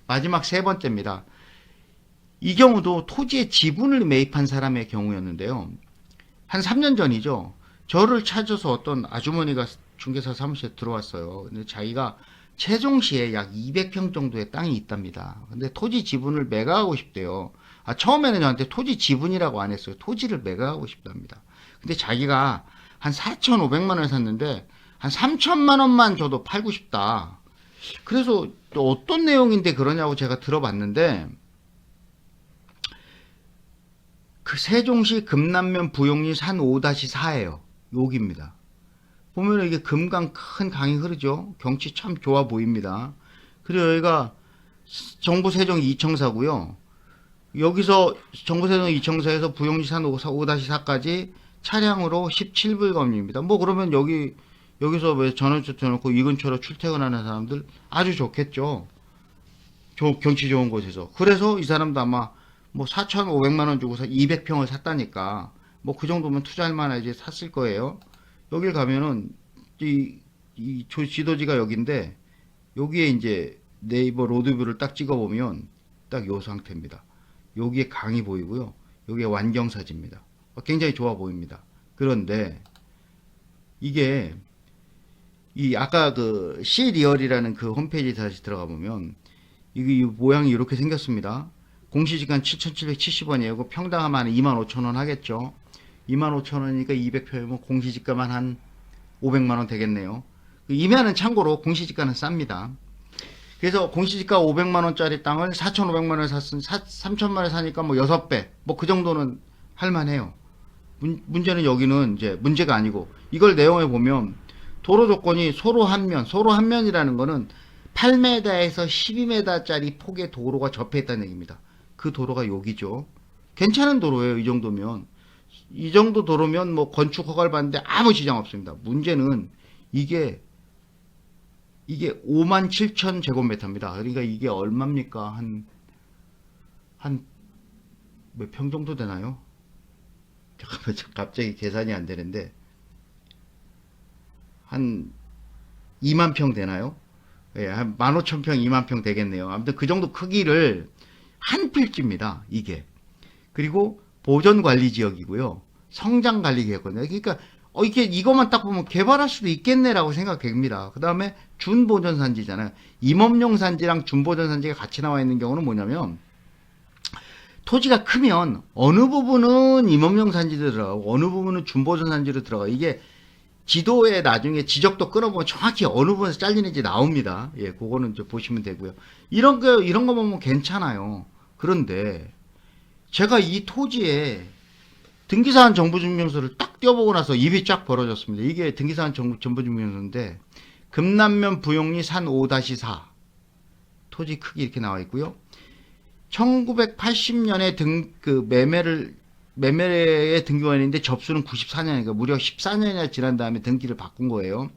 마지막 세 번째입니다. 이 경우도 토지의 지분을 매입한 사람의 경우였는데요. 한 3년 전이죠. 저를 찾아서 어떤 아주머니가 중개사 사무실에 들어왔어요. 근데 자기가 세종시에 약 200평 정도의 땅이 있답니다. 근데 토지 지분을 매각하고 싶대요. 처음에는 저한테 토지 지분이라고 안 했어요. 토지를 매각하고 싶답니다. 근데 자기가 한 4,500만 원을 샀는데 한 3천만 원만 줘도 팔고 싶다. 그래서 또 어떤 내용인데 그러냐고 제가 들어봤는데, 그 세종시 금남면 부용리 산 5-4예요. 여기입니다. 보면 이게 금강 큰 강이 흐르죠. 경치 참 좋아 보입니다. 그리고 여기가 정부 세종 이청사고요. 여기서 정부 세종 이청사에서 부용리 산 5-4까지 차량으로 17불검입니다. 뭐 그러면 여기서 왜 전원주택 놓고 이 근처로 출퇴근하는 사람들 아주 좋겠죠. 경치 좋은 곳에서. 그래서 이 사람도 아마 뭐 4,500만 원 주고서 200평을 샀다니까 뭐 그 정도면 투자할 만하지 샀을 거예요. 여길 가면은 이 지도지가 여기인데, 여기에 이제 네이버 로드뷰를 딱 찍어보면 딱 요 상태입니다. 여기에 강이 보이고요. 여기에 완경사지입니다. 굉장히 좋아 보입니다. 그런데 이게 이 아까 그 시리얼이라는 그 홈페이지에 다시 들어가 보면 이게 모양이 이렇게 생겼습니다. 공시지가 7,770원이에요. 평당 한 25,000원 하겠죠. 25,000원이니까 200평이면 공시지가만 한 500만 원 되겠네요. 임야는 참고로 공시지가는 쌉니다. 그래서 공시지가 500만 원짜리 땅을 4,500만 원에 샀으면 3,000만 원에 사니까 뭐 6배, 뭐 그 정도는 할만해요. 문제는 여기는 이제 문제가 아니고, 이걸 내용에 보면 도로 조건이 소로 한 면이라는 거는 8m에서 12m짜리 폭의 도로가 접해 있다는 얘기입니다. 그 도로가 여기죠. 괜찮은 도로예요. 이 정도면. 이 정도 도로면 뭐 건축 허가를 받는데 아무 지장 없습니다. 문제는 이게 57,000제곱미터입니다. 그러니까 이게 얼마입니까? 한 몇 평 정도 되나요? 잠깐만, 갑자기 계산이 안 되는데, 한 2만 평 되나요? 예, 한 15,000평, 2만 평 되겠네요. 아무튼 그 정도 크기를 한 필지입니다. 이게. 그리고 보전관리지역이고요. 성장관리계획거든요. 그러니까 이게 이것만 딱 보면 개발할 수도 있겠네라고 생각됩니다. 그 다음에 준보전산지잖아요. 임업용 산지랑 준보전산지가 같이 나와 있는 경우는 뭐냐면, 토지가 크면 어느 부분은 임업용 산지로 들어가고 어느 부분은 준보전 산지로 들어가. 이게 지도에 나중에 지적도 끊어보면 정확히 어느 부분에서 잘리는지 나옵니다. 예, 그거는 이제 보시면 되고요. 이런 거 보면 괜찮아요. 그런데 제가 이 토지에 등기사한 정보증명서를 딱 떼어보고 나서 입이 쫙 벌어졌습니다. 이게 등기사한 정보증명서인데, 금남면 부용리 산 5-4 토지 크기 이렇게 나와 있고요. 1980년에 매매에 등기가 있는데 접수는 94년이니까 무려 14년이나 지난 다음에 등기를 바꾼 거예요.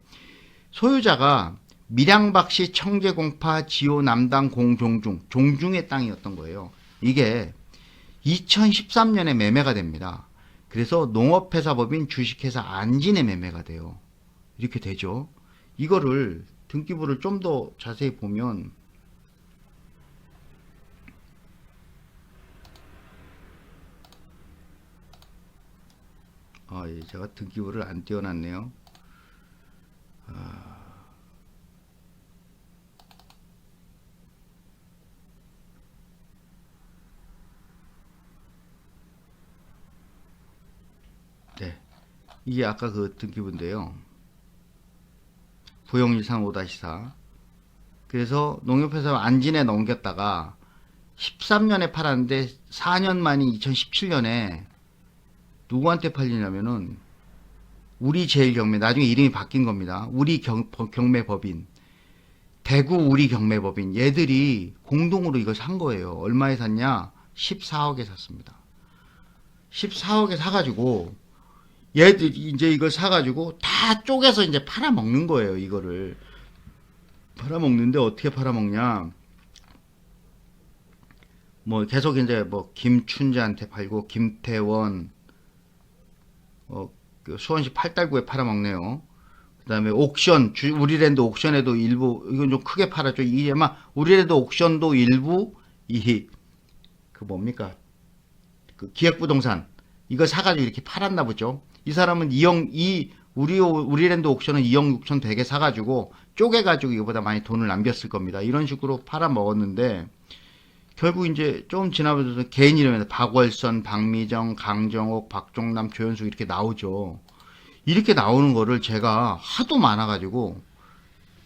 소유자가 밀양박시 청제공파 지호 남당 공종중, 종중의 땅이었던 거예요. 이게 2013년에 매매가 됩니다. 그래서 농업회사법인 주식회사 안진에 매매가 돼요. 이렇게 되죠. 이거를 등기부를 좀 더 자세히 보면, 예, 제가 등기부를 안 띄워놨네요. 네, 이게 아까 그 등기부인데요. 부용리산 5-4. 그래서 농협회사 안진에 넘겼다가 13년에 팔았는데 4년 만인 2017년에 누구한테 팔리냐면은 우리제일경매, 나중에 이름이 바뀐 겁니다. 우리경매법인, 대구 우리경매법인, 얘들이 공동으로 이걸 산 거예요. 얼마에 샀냐? 14억에 샀습니다. 14억에 사가지고 얘들이 이제 이걸 사가지고 다 쪼개서 이제 팔아먹는 거예요. 이거를 팔아먹는데 어떻게 팔아먹냐? 뭐 계속 이제 뭐 김춘자한테 팔고, 김태원, 그 수원시 팔달구에 팔아먹네요. 그다음에 옥션, 우리랜드 옥션에도 일부, 이건 좀 크게 팔았죠. 이게 아마 우리랜드 옥션도 일부 그 뭡니까? 그 기획부동산 이거 사가지고 이렇게 팔았나 보죠. 이 사람은 우리랜드 옥션은 2억 6천100에 사가지고 쪼개가지고 이거보다 많이 돈을 남겼을 겁니다. 이런 식으로 팔아먹었는데 결국 이제 좀 지나면서 개인 이름에서 박월선, 박미정, 강정옥, 박종남, 조현숙 이렇게 나오죠. 이렇게 나오는 거를 제가 하도 많아가지고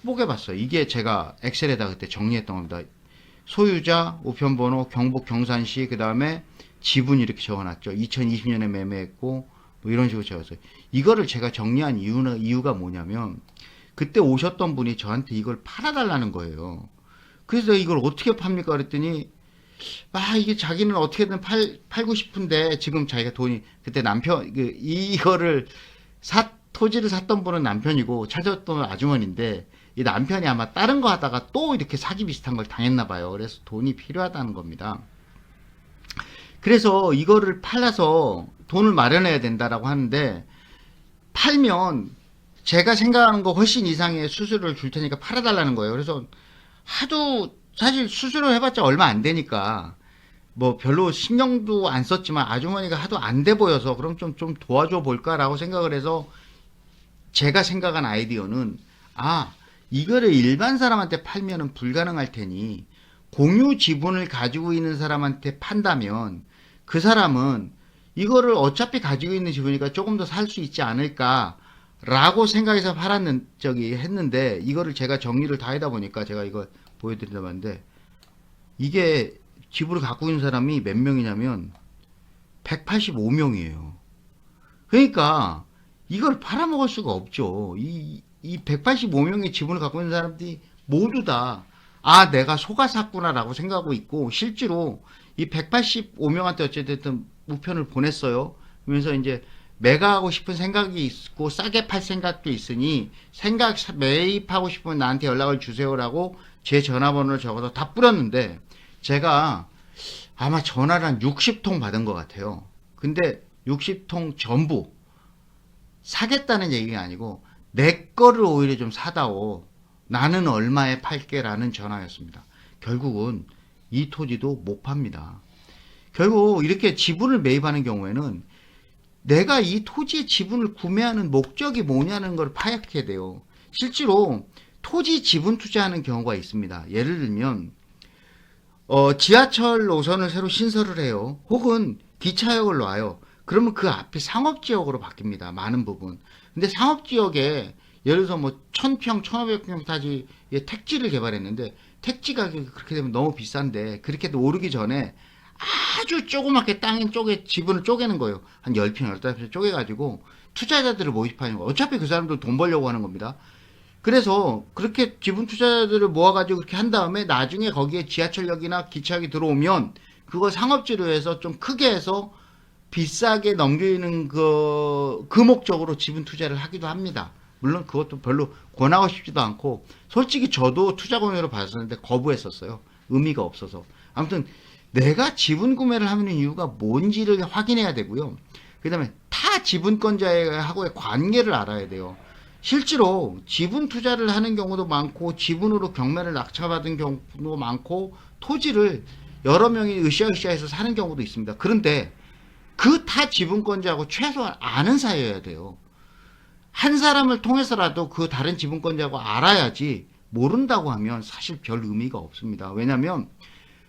뽀개봤어요. 이게 제가 엑셀에다 그때 정리했던 겁니다. 소유자, 우편번호, 경북 경산시, 그 다음에 지분 이렇게 적어놨죠. 2020년에 매매했고 뭐 이런 식으로 적었어요. 이거를 제가 정리한 이유가 뭐냐면 그때 오셨던 분이 저한테 이걸 팔아달라는 거예요. 그래서 이걸 어떻게 팝니까? 그랬더니 이게 자기는 어떻게든 팔고 싶은데 지금 자기가 돈이 그때 남편 이거를 토지를 샀던 분은 남편이고 찾았던 아주머니인데 이 남편이 아마 다른 거 하다가 또 이렇게 사기 비슷한 걸 당했나 봐요. 그래서 돈이 필요하다는 겁니다. 그래서 이거를 팔아서 돈을 마련해야 된다라고 하는데 팔면 제가 생각하는 거 훨씬 이상의 수수료를 줄 테니까 팔아달라는 거예요. 그래서 하도 사실 수수료 해봤자 얼마 안 되니까 뭐 별로 신경도 안 썼지만 아주머니가 하도 안 돼 보여서 그럼 좀 도와줘 볼까라고 생각을 해서 제가 생각한 아이디어는 이거를 일반 사람한테 팔면은 불가능할 테니 공유 지분을 가지고 있는 사람한테 판다면 그 사람은 이거를 어차피 가지고 있는 지분이니까 조금 더 살 수 있지 않을까라고 생각해서 했는데 이거를 제가 정리를 다 하다 보니까 제가 이걸 보여드린다고 하는데 이게 지분을 갖고 있는 사람이 몇 명이냐면 185명이에요. 그러니까 이걸 팔아먹을 수가 없죠. 이 185명의 지분을 갖고 있는 사람들이 모두 다 내가 속아 샀구나라고 생각하고 있고 실제로 이 185명한테 어쨌든 우편을 보냈어요. 그러면서 이제 매각하고 싶은 생각이 있고 싸게 팔 생각도 있으니 매입하고 싶으면 나한테 연락을 주세요라고 제 전화번호를 적어서 다 뿌렸는데 제가 아마 전화를 한 60통 받은 것 같아요. 근데 60통 전부 사겠다는 얘기가 아니고 내 거를 오히려 좀 사다오. 나는 얼마에 팔게라는 전화였습니다. 결국은 이 토지도 못 팝니다. 결국 이렇게 지분을 매입하는 경우에는 내가 이 토지의 지분을 구매하는 목적이 뭐냐는 걸 파악해야 돼요. 실제로 토지 지분 투자하는 경우가 있습니다. 예를 들면 지하철 노선을 새로 신설을 해요. 혹은 기차역을 놔요. 그러면 그 앞이 상업지역으로 바뀝니다. 많은 부분. 근데 상업지역에 예를 들어서 뭐 1000평, 1500평 타지 택지를 개발했는데 택지 가격이 그렇게 되면 너무 비싼데 그렇게 오르기 전에 아주 조그맣게 땅 쪽에 지분을 쪼개는 거예요. 한 10평, 15평 쪼개가지고 투자자들을 모집하는 거예요. 어차피 그 사람도 돈 벌려고 하는 겁니다. 그래서 그렇게 지분 투자자들을 모아가지고 그렇게 한 다음에 나중에 거기에 지하철역이나 기차역이 들어오면 그걸 상업지로 해서 좀 크게 해서 비싸게 넘기는 그 목적으로 지분 투자를 하기도 합니다. 물론 그것도 별로 권하고 싶지도 않고 솔직히 저도 투자 권유를 받았었는데 거부했었어요. 의미가 없어서. 아무튼 내가 지분 구매를 하는 이유가 뭔지를 확인해야 되고요. 그 다음에 타 지분권자하고의 관계를 알아야 돼요. 실제로 지분 투자를 하는 경우도 많고 지분으로 경매를 낙찰받은 경우도 많고 토지를 여러 명이 으쌰으쌰해서 사는 경우도 있습니다. 그런데 그 타 지분권자하고 최소한 아는 사이여야 돼요. 한 사람을 통해서라도 그 다른 지분권자하고 알아야지 모른다고 하면 사실 별 의미가 없습니다. 왜냐하면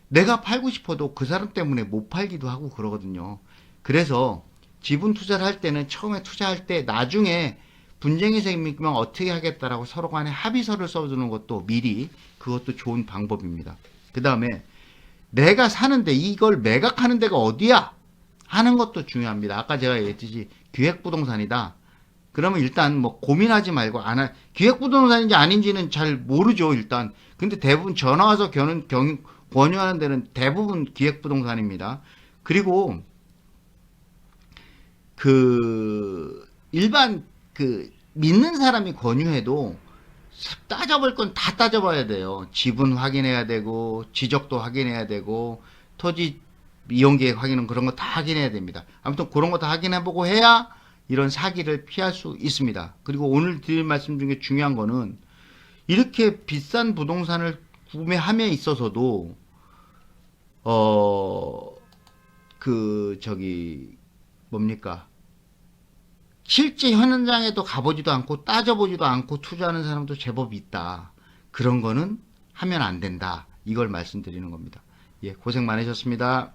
내가 팔고 싶어도 그 사람 때문에 못 팔기도 하고 그러거든요. 그래서 지분 투자를 할 때는 처음에 투자할 때 나중에 분쟁이 생기면 어떻게 하겠다라고 서로 간에 합의서를 써주는 것도 미리 그것도 좋은 방법입니다. 그 다음에 내가 사는데 이걸 매각하는 데가 어디야? 하는 것도 중요합니다. 아까 제가 얘기했듯이 기획부동산이다. 그러면 일단 뭐 고민하지 말고 기획부동산인지 아닌지는 잘 모르죠, 일단. 근데 대부분 전화 와서 권유하는 데는 대부분 기획부동산입니다. 그리고 일반 믿는 사람이 권유해도 따져볼 건 다 따져봐야 돼요. 지분 확인해야 되고 지적도 확인해야 되고 토지 이용계획 확인은 그런 거 다 확인해야 됩니다. 아무튼 그런 거 다 확인해보고 해야 이런 사기를 피할 수 있습니다. 그리고 오늘 드릴 말씀 중에 중요한 거는 이렇게 비싼 부동산을 구매함에 있어서도 뭡니까? 실제 현장에도 가보지도 않고 따져보지도 않고 투자하는 사람도 제법 있다. 그런 거는 하면 안 된다. 이걸 말씀드리는 겁니다. 예, 고생 많으셨습니다.